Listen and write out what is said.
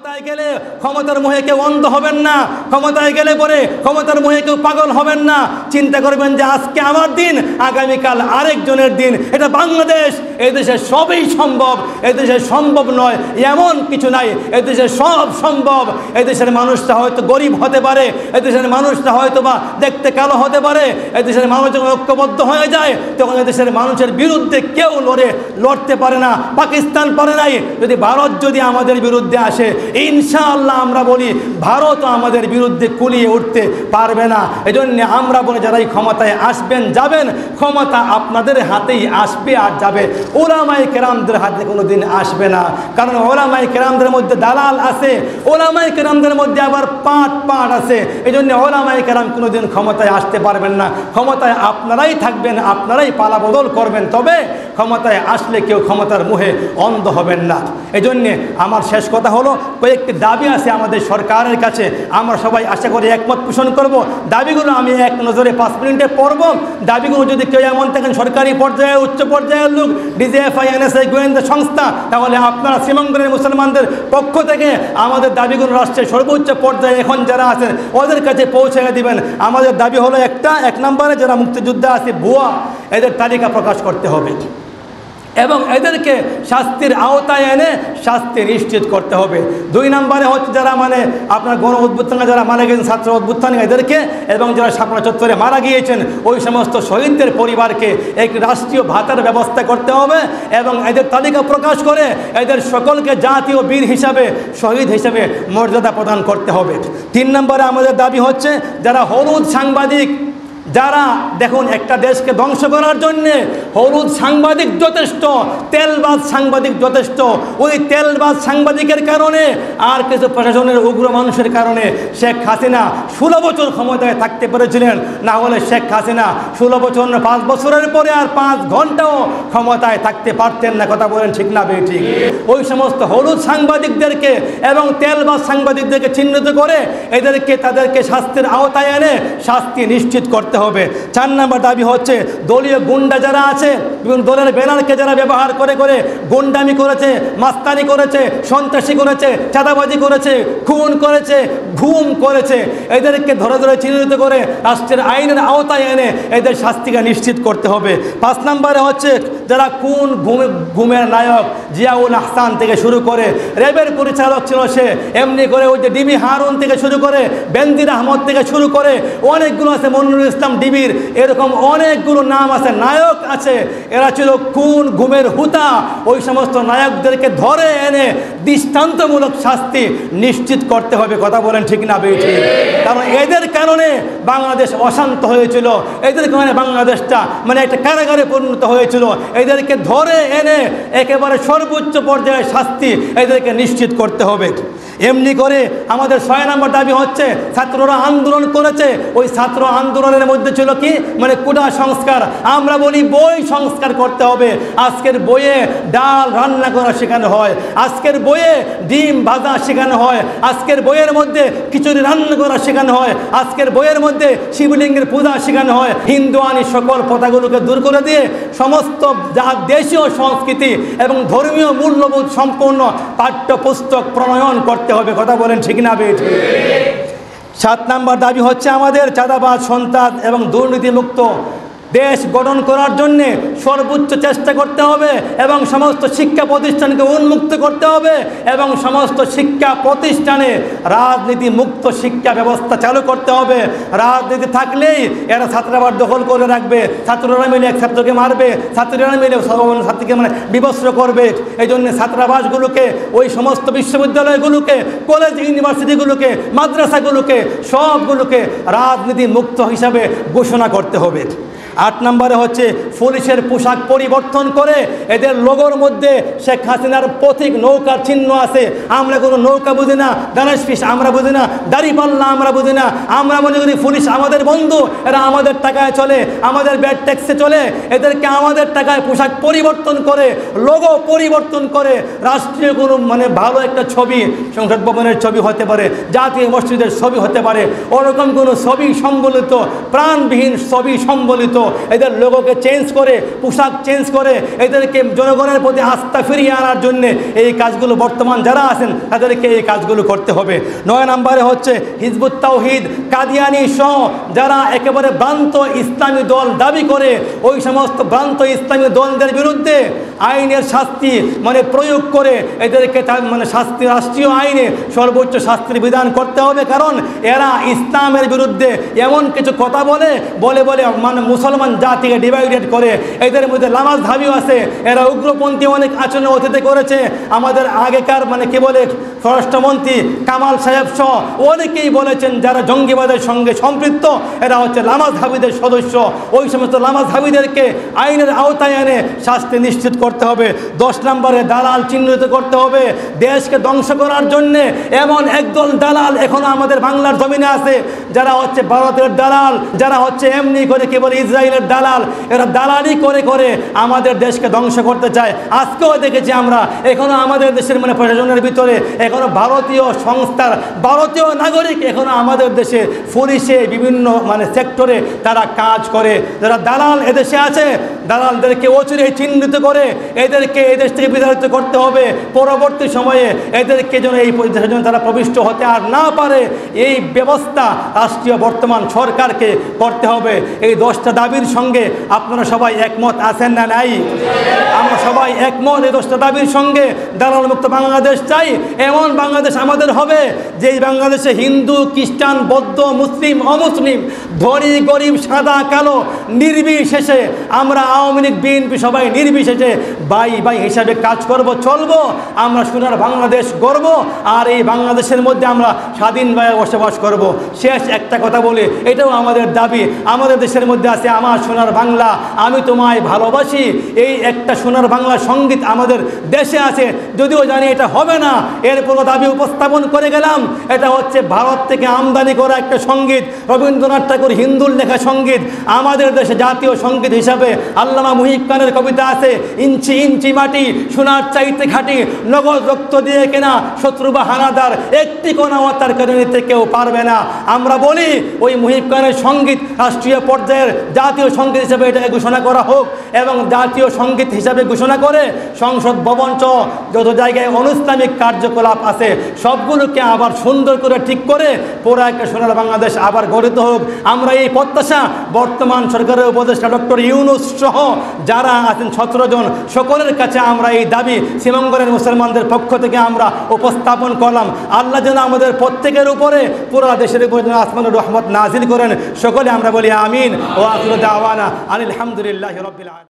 ক্ষমতায় গেলে ক্ষমতার মোহে কেউ অন্ধ হবেন না, ক্ষমতায় গেলে পরে ক্ষমতার মোহে কেউ পাগল হবেন না। চিন্তা করবেন যে আজকে আমার দিন, আগামীকাল আরেকজনের দিন। এটা বাংলাদেশ, এই দেশে সবই সম্ভব, এই দেশে সম্ভব নয় এমন কিছু নাই, এই দেশে সব সম্ভব। এই দেশের মানুষটা হয়তো গরিব হতে পারে, এই দেশের মানুষটা হয়তো বা দেখতে কালো হতে পারে, এই দেশের মানুষ যখন ঐক্যবদ্ধ হয়ে যায় তখন এই দেশের মানুষের বিরুদ্ধে কেউ লড়তে পারে না। পাকিস্তান পারে নাই, যদি ভারত যদি আমাদের বিরুদ্ধে আসে, ইনশাআল্লাহ আমরা বলি ভারতও আমাদের বিরুদ্ধে কুলিয়ে উঠতে পারবে না। এই জন্য আমরা বলি যারাই ক্ষমতায় আসবেন যাবেন, ক্ষমতা আপনাদের হাতেই আসবে আর যাবে, ওলামায়ে কেরামদের হাতে কোনো দিন আসবে না। কারণ ওলামায়ে কেরামদের মধ্যে দালাল আছে, ওলামায়ে কেরামদের মধ্যে আবার পাট আছে। এই জন্য ওলামায়ে কেরাম কোনো দিন ক্ষমতায় আসতে পারবেন না। ক্ষমতায় আপনারাই থাকবেন, আপনারাই পালা বদল করবেন, তবে ক্ষমতায় আসলে কেউ ক্ষমতার মুহে অন্ধ হবেন না। এই জন্যে আমার শেষ কথা হলো, কয়েকটি দাবি আছে আমাদের সরকারের কাছে, আমরা সবাই আশা করি একমত পোষণ করব। দাবিগুলো আমি এক নজরে 5 মিনিটে পড়ব। দাবিগুলো যদি কেউ এমন থাকেন সরকারি পর্যায়ে, উচ্চ পর্যায়ের লোক, ডিজিএফআই, এনএসআই, গোয়েন্দা সংস্থা, তাহলে আপনারা শ্রীমঙ্গলের মুসলমানদের পক্ষ থেকে আমাদের দাবিগুলো রাষ্ট্রের সর্বোচ্চ পর্যায়ে এখন যারা আছেন ওদের কাছে পৌঁছে দিবেন। আমাদের দাবি হলো এক নম্বরে যারা মুক্তিযোদ্ধা আছে ভুয়া, এদের তালিকা প্রকাশ করতে হবে এবং এদেরকে শাস্তির আওতায় এনে শাস্তি নিশ্চিত করতে হবে। 2 নম্বরে হচ্ছে যারা আপনার গণ অভ্যুত্থানে যারা মারা গেছেন, ছাত্র অভ্যুত্থানে এদেরকে, এবং যারা শাপলা চত্বরে মারা গিয়েছেন ওই সমস্ত শহীদদের পরিবারকে এক রাষ্ট্রীয় ভাতার ব্যবস্থা করতে হবে এবং এদের তালিকা প্রকাশ করে এদের সকলকে জাতীয় বীর হিসাবে, শহীদ হিসাবে মর্যাদা প্রদান করতে হবে। 3 নম্বরে আমাদের দাবি হচ্ছে যারা হলুদ সাংবাদিক, যারা দেখুন একটা দেশকে ধ্বংস করার জন্যে হলুদ সাংবাদিক যথেষ্ট, তেলবাজ সাংবাদিক যথেষ্ট। ওই তেলবাজ সাংবাদিকের কারণে আর কিছু প্রশাসনের উগ্র মানুষের কারণে শেখ হাসিনা 16 বছর ক্ষমতায় থাকতে পেরেছিলেন। না হলে শেখ হাসিনা 16 বছর 5 বছরের পরে আর 5 ঘন্টাও ক্ষমতায় থাকতে পারতেন না। কথা বলেন ঠিক না বেঠিক? ওই সমস্ত হলুদ সাংবাদিকদেরকে এবং তেলবাজ সাংবাদিকদেরকে চিহ্নিত করে এদেরকে তাদেরকে শাস্তির আওতায় এনে শাস্তি নিশ্চিত করতে হবে। 4 নম্বর দাবি হচ্ছে দলীয় গুন্ডা যারা আছে, বিভিন্ন দলের ব্যানারকে যারা ব্যবহার করে গুন্ডামি করেছে, মাস্তানি করেছে, সন্ত্রাসী করেছে, চাঁদাবাজি করেছে, খুন করেছে, ঘুম করেছে, এদেরকে ধরে চিহ্নিত করে রাষ্ট্রের আইনের আওতায় এনে এদের শাস্তিকে নিশ্চিত করতে হবে। 5 নম্বরে হচ্ছে যারা ঘুমের নায়ক জিয়াউল আহসান থেকে শুরু করে, র্যাবের পরিচালক ছিল সে, এমনি করে ওই যে ডিবি হারুন থেকে শুরু করে, বেনজির আহমদ থেকে শুরু করে অনেকগুলো আছে, মনিরুল ইসলাম ডিবির, এরকম অনেকগুলো নাম আছে, নায়ক আছে। এরা ছিল ঘুমের হুতা। ওই সমস্ত নায়কদেরকে ধরে এনে দৃষ্টান্তমূলক শাস্তি নিশ্চিত করতে হবে। কথা বলেন ঠিক না বেঠিক? কারণ এদের কারণে বাংলাদেশ অশান্ত হয়েছিল, এদের কারণে বাংলাদেশটা একটা কারাগারে পরিণত হয়েছিল। এদেরকে ধরে এনে একেবারে সর্বোচ্চ পর্যায়ে শাস্তি এদেরকে নিশ্চিত করতে হবে। এমনি করে আমাদের 6 নম্বর দাবি হচ্ছে ছাত্ররা আন্দোলন করেছে, ওই ছাত্র আন্দোলনের মধ্যে ছিল কি কোটা সংস্কার। আমরা বলি বই সংস্কার করতে হবে। আজকের বইয়ে ডাল রান্না করা শেখানো হয়, আজকের বইয়ে ডিম ভাজা শেখানো হয়, আজকের বইয়ের মধ্যে খিচুড়ি রান্না করা শেখানো হয়, আজকের বইয়ের মধ্যে শিবলিঙ্গের পূজা শেখানো হয়। হিন্দুয়ানি সকল প্রথাগুলোকে দূর করে দিয়ে সমস্ত যা দেশীয় সংস্কৃতি এবং ধর্মীয় মূল্যবোধ সম্পন্ন পাঠ্যপুস্তক প্রণয়ন করতে হবে। কথা বলেন ঠিক না বেঠিক? 7 নম্বর দাবি হচ্ছে আমাদের চাঁদাবাজ, সন্ত্রাস এবং দুর্নীতিমুক্ত দেশ গঠন করার জন্যে সর্বোচ্চ চেষ্টা করতে হবে এবং সমস্ত শিক্ষা প্রতিষ্ঠানকে উন্মুক্ত করতে হবে এবং সমস্ত শিক্ষা প্রতিষ্ঠানে রাজনীতি মুক্ত শিক্ষা ব্যবস্থা চালু করতে হবে। রাজনীতি থাকলেই এরা ছাত্রাবাস দখল করে রাখবে, ছাত্ররা মিলে এক ছাত্রকে মারবে, ছাত্রীরা মিলে ছাত্রীকে বিবস্ত্র করবে। এই জন্য ছাত্রাবাসগুলোকে, ওই সমস্ত বিশ্ববিদ্যালয়গুলোকে, কলেজ ইউনিভার্সিটিগুলোকে, মাদ্রাসাগুলোকে সবগুলোকে রাজনীতি মুক্ত হিসাবে ঘোষণা করতে হবে। 8 নম্বরে হচ্ছে পুলিশের পোশাক পরিবর্তন করে এদের লোগোর মধ্যে শেখ হাসিনার প্রতীক নৌকার চিহ্ন আছে। আমরা কোনো নৌকা বুঝি না, দানেশ ফিস আমরা বুঝি না, দাড়িপাল্লা আমরা বুঝি না। আমরা মনে করি পুলিশ আমাদের বন্ধু, এরা আমাদের টাকায় চলে, আমাদের ব্যাড ট্যাক্সে চলে। এদেরকে আমাদের টাকায় পোশাক পরিবর্তন করে, লোগো পরিবর্তন করে রাষ্ট্রীয় কোনো ভালো একটা ছবি, সংসদ ভবনের ছবি হতে পারে, জাতীয় মসজিদের ছবি হতে পারে, ওরকম কোনো ছবি সম্বলিত, প্রাণবিহীন ছবি সম্বলিত এদের লোগোকে চেঞ্জ করে, পোশাক চেঞ্জ করে এদেরকে জনগণের প্রতি আস্থা ফিরিয়ে আনার জন্য এই কাজগুলো বর্তমান যারা আছেন তাদেরকে এই কাজগুলো করতে হবে। 9 নম্বরে হচ্ছে হিজবুত তাওহীদ, কাদিয়ানি সহ যারা একেবারে ভ্রান্ত ইসলামী দল দাবি করে ওই সমস্ত ভ্রান্ত ইসলামী দলদের বিরুদ্ধে আইনের শাস্তি মানে প্রয়োগ করে এদেরকে মানে শাস্তি রাষ্ট্রীয় আইনে সর্বোচ্চ শাস্তির বিধান করতে হবে। কারণ এরা ইসলামের বিরুদ্ধে এমন কিছু কথা বলে মানে মুসলমান জাতিকে ডিভাইডেড করে। এদের মধ্যে লামাজধাবীও আছে, এরা উগ্রপন্থী অনেক আচরণে অতীতে করেছে। আমাদের আগেকার মানে কি বলে স্বরাষ্ট্রমন্ত্রী কামাল সাহেব সহ অনেকেই বলেছেন যারা জঙ্গিবাদের সঙ্গে সম্পৃক্ত এরা হচ্ছে লামাজধাবীদের সদস্য। ওই সমস্ত লামাজধাবীদেরকে আইনের আওতায় এনে শাস্তি নিশ্চিত করতে হবে। 10 নম্বরে দালাল চিহ্নিত করতে হবে। দেশকে ধ্বংস করার জন্যে এমন একদল দালাল এখনো আমাদের বাংলার জমিনে আছে যারা হচ্ছে ভারতের দালাল, যারা হচ্ছে এমনি করে কেবল ইসরায়েলের দালাল। এরা দালালি করে করে আমাদের দেশকে ধ্বংস করতে চায়। আজকেও দেখেছি আমরা এখনো আমাদের দেশের মানে প্রশাসনের ভিতরে এখনো ভারতীয় সংস্থার ভারতীয় নাগরিক এখনো আমাদের দেশে পুলিশে বিভিন্ন মানে সেক্টরে তারা কাজ করে। যারা দালাল এদেশে আছে দালালদেরকে অচিরেই চিহ্নিত করে এদেরকে এই দেশ থেকে বিতাড়িত করতে হবে। পরবর্তী সময়ে এদেরকে যেন এই দেশের জন্য তারা প্রবিষ্ট হতে আর না পারে এই ব্যবস্থা রাষ্ট্রীয় বর্তমান সরকারকে করতে হবে। এই 10টা দাবির সঙ্গে আপনারা সবাই একমত আছেন না নাই? আমরা সবাই একমত এই 10টা দাবির সঙ্গে। দালাল মুক্ত বাংলাদেশ চাই, এমন বাংলাদেশ আমাদের হবে যেই বাংলাদেশে হিন্দু, খ্রিস্টান, বৌদ্ধ, মুসলিম, অমুসলিম, ধনী গরিব, সাদা কালো নির্বিশেষে আমরা আওয়ামী লীগ বিএনপি সবাই নির্বিশেষে ভাই ভাই হিসাবে কাজ করব, চলবো। আমরা সোনার বাংলাদেশ গড়ব আর এই বাংলাদেশের মধ্যে আমরা স্বাধীনভাবে বসবাস করব। শেষ একটা কথা বলি, এটাও আমাদের দাবি। আমাদের দেশের মধ্যে আছে আমার সোনার বাংলা, আমি তোমায় ভালোবাসি, এই একটা সোনার বাংলা সঙ্গীত আমাদের দেশে আছে। যদিও জানি এটা হবে না, এর কোনো দাবি উপস্থাপন করে গেলাম। এটা হচ্ছে ভারত থেকে আমদানি করা একটা সঙ্গীত, রবীন্দ্রনাথ ঠাকুর হিন্দুর লেখা সঙ্গীত। আমাদের দেশে জাতীয় সঙ্গীত হিসাবে আল্লামা মুহিব খানের কবিতা আছে, ইঞ্চি ইঞ্চি মাটি সোনার চাইতে খাঁটি, নগদ রক্ত দিয়ে কেনা শত্রু বা হানাদার, একটি কোনাও তার কেড়ে নিতে কেউ পারবে না। আমরা বলি ওই মুহিব খানের সঙ্গীত রাষ্ট্রীয় পর্যায়ের জাতীয় সঙ্গীত হিসাবে এটাকে ঘোষণা করা হোক এবং জাতীয় সঙ্গীত হিসাবে ঘোষণা করে সংসদ ভবন সহ যত জায়গায় অনুইসলামিক কার্যকলাপ আছে সবগুলোকে আবার সুন্দর করে ঠিক করে পুরো একটা সোনার বাংলাদেশ আবার গঠিত হোক। আমরা এই প্রত্যাশা বর্তমান সরকারের উপদেষ্টা ডক্টর ইউনূস সহ যারা আছেন 17 জন সকলের কাছে আমরা এই দাবি শ্রীমঙ্গলের মুসলমানদের পক্ষ থেকে আমরা উপস্থাপন করলাম। আল্লাহ যেন আমাদের প্রত্যেকের উপরে পুরো দেশের উপরে যেন আসমানের রহমত নাজিল করেন। সকলে আমরা বলি আমিন। ও আখিরু দাওয়ানা আনিল হামদুলিল্লাহি রাব্বিল আলামিন।